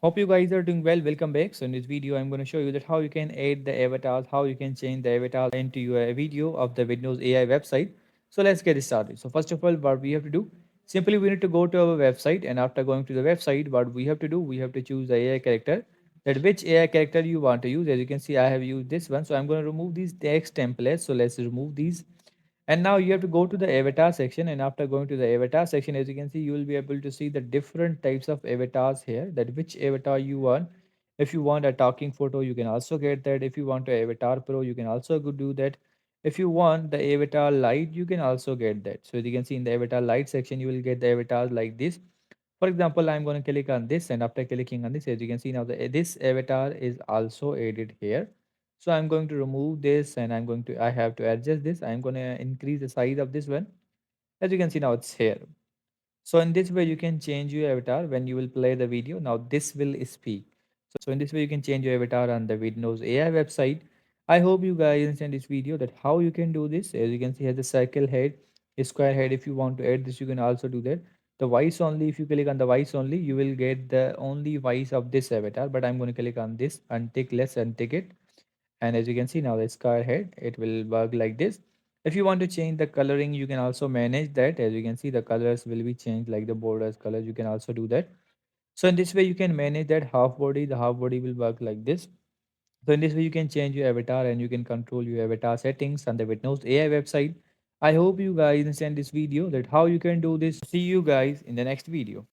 Hope you guys are doing well. Welcome back. So in this video, I'm going to show you that how you can add the avatars, how you can change the avatars into your video of the Vidnoz AI website. So let's get started. So first of all, what we have to do, simply we need to go to our website, and after going to the website, what we have to do, we have to choose the AI character. That which AI character you want to use. As you can see, I have used this one. So I'm going to remove these text templates. So let's remove these. And now you have to go to the avatar section, and after going to the avatar section, as you can see, you will be able to see the different types of avatars here, that which avatar you want. If you want a talking photo, you can also get that. If you want a avatar pro, you can also go do that. If you want the avatar light, you can also get that. So as you can see in the avatar light section, you will get the avatars like this. For example, I'm going to click on this, and after clicking on this, as you can see now, this avatar is also added here. So I'm going to remove this, and I have to adjust this. I'm going to increase the size of this one. As you can see now, it's here. So in this way, you can change your avatar when you will play the video. Now this will speak. So in this way, you can change your avatar on the Vidnoz AI website. I hope you guys understand this video that how you can do this. As you can see, has a circle head, a square head. If you want to add this, you can also do that. The voice only. If you click on the voice only, you will get the only voice of this avatar. But I'm going to click on this, untick, let's untick it. And as you can see now, the square head, it will work like this. If you want to change the coloring, you can also manage that. As you can see, the colors will be changed, like the borders colors, you can also do that. So in this way, you can manage that half body. The half body will work like this. So in this way, you can change your avatar, and you can control your avatar settings on the Vidnoz AI website. I hope you guys understand this video, that how you can do this. See you guys in the next video.